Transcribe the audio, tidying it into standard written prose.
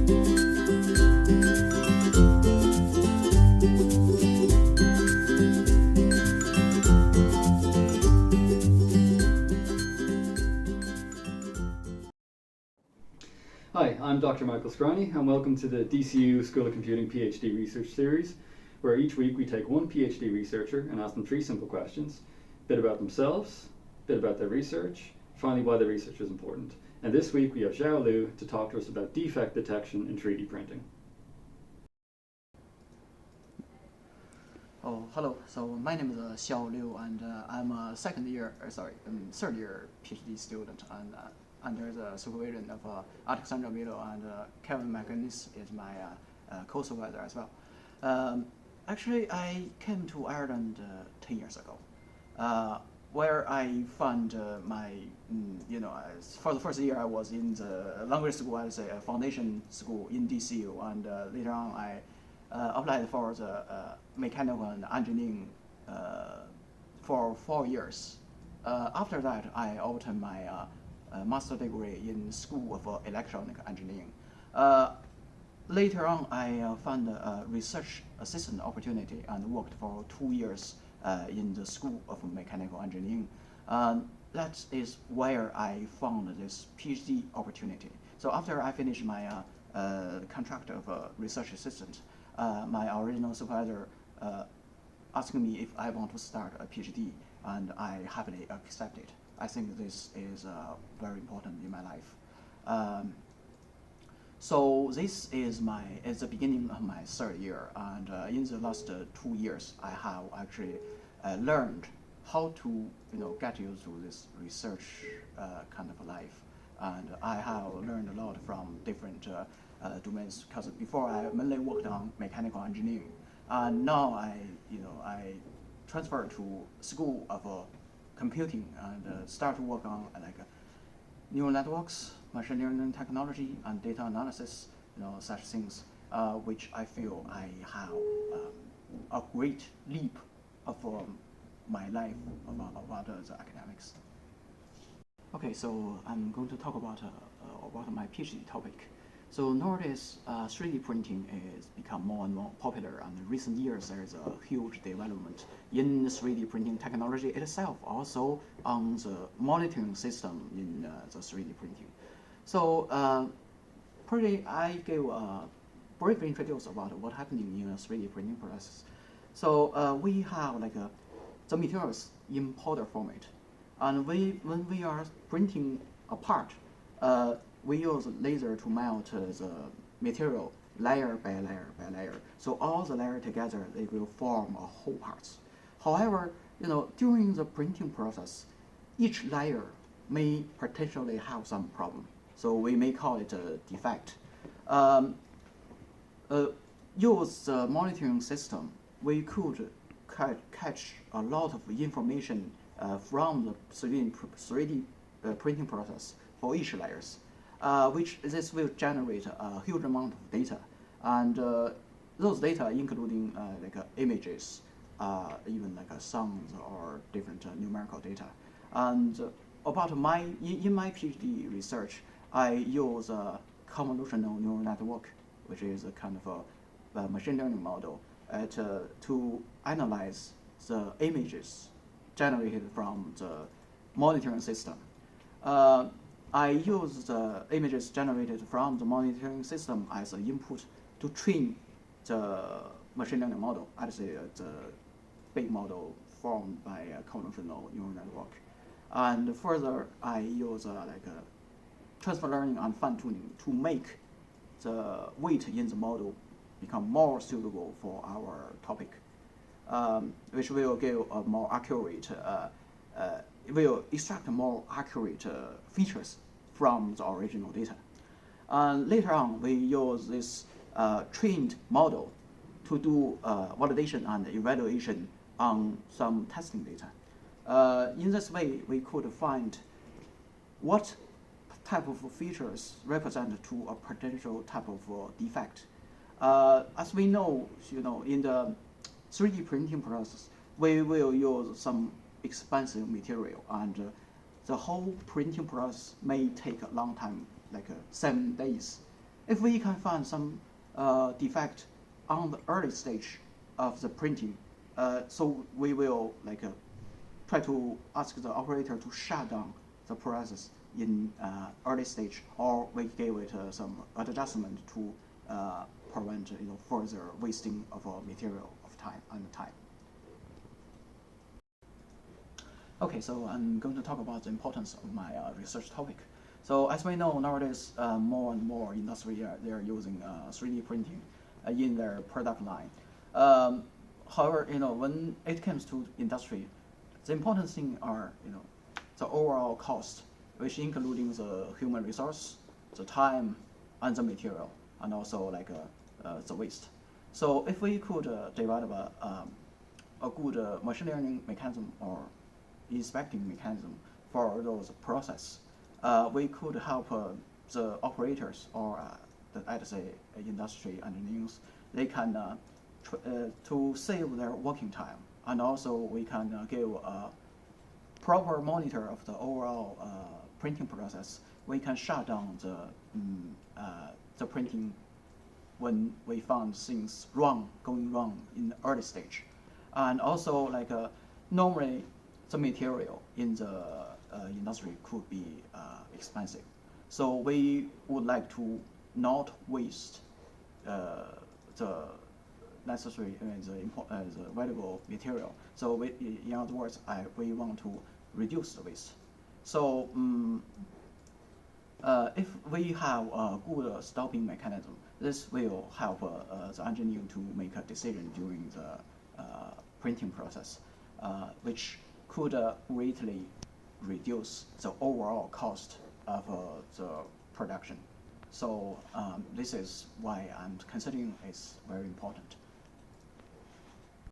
Hi, I'm Dr. Michael Scriney, and welcome to the DCU School of Computing PhD Research Series, where each week we take one PhD researcher and ask them 3 simple questions: a bit about themselves, a bit about their research, finally why their research is important. And this week we have Xiao to talk to us about defect detection in 3D printing. Oh, hello. So my name is Xiao Liu, and I'm a third year PhD student, and under the supervision of Alexandra Milo and Kevin McInnes is my co-supervisor as well. Actually, I came to Ireland 10 years ago, where I found for the first year I was in the language school, I would say a foundation school in DCU, and later on I applied for the mechanical and engineering for 4 years. After that, I obtained my master degree in School of Electronic Engineering. Later on, I found a research assistant opportunity and worked for 2 years in the School of Mechanical Engineering. That is where I found this PhD opportunity. So after I finished my contract of a research assistant, my original supervisor asked me if I want to start a PhD, and I happily accepted. I think this is very important in my life. So this is the beginning of my 3rd year, and in the last 2 years, I have actually learned how to get used to this research kind of life, and I have learned a lot from different domains. Because before I mainly worked on mechanical engineering, and now I transferred to School of Computing and start to work on neural networks, machine learning technology, and data analysis, such things, which I feel I have a great leap of my life about the academics. Okay, so I'm going to talk about my PhD topic. So nowadays, 3D printing is become more and more popular, and in recent years there is a huge development in 3D printing technology itself, also on the monitoring system in the 3D printing. So I gave a brief introduction about what's happening in a 3D printing process. So we have the materials in powder format, and when we are printing a part, we use laser to melt the material layer by layer by layer. So all the layers together, they will form a whole parts. However, during the printing process, each layer may potentially have some problem. So we may call it a defect. Use the monitoring system, we could catch a lot of information from the 3D printing process for each layers. Which this will generate a huge amount of data, and those data including images, even sounds or different numerical data. And about in my PhD research, I use a convolutional neural network, which is a kind of a machine learning model, to analyze the images generated from the monitoring system. I use the images generated from the monitoring system as an input to train the machine learning model, I'd say the big model formed by a convolutional neural network. And further, I use transfer learning and fine tuning to make the weight in the model become more suitable for our topic, which will give a more accurate will extract more accurate features from the original data. And later on, we use this trained model to do validation and evaluation on some testing data. In this way, we could find what type of features represent to a potential type of defect. As we know, in the 3D printing process, we will use some expensive material, and the whole printing process may take a long time, 7 days. if we can find some defect on the early stage of the printing, so we will try to ask the operator to shut down the process in early stage, or we give it some adjustment to prevent further wasting of material of time and time. Okay, so I'm going to talk about the importance of my research topic. So as we know nowadays, more and more industry they are using 3D printing in their product line. However, when it comes to industry, the important thing are the overall cost, which including the human resource, the time, and the material, and also the waste. So if we could develop a good machine learning mechanism or inspecting mechanism for those process, we could help the operators or I'd say industry engineers. They can to save their working time, and also we can give a proper monitor of the overall printing process. We can shut down the printing when we found things going wrong in the early stage, and also normally the material in the industry could be expensive, so we would like to not waste the necessary the valuable material. So we, in other words, we want to reduce the waste. So if we have a good stopping mechanism, this will help the engineer to make a decision during the printing process, which could greatly reduce the overall cost of the production. So this is why I'm considering it's very important.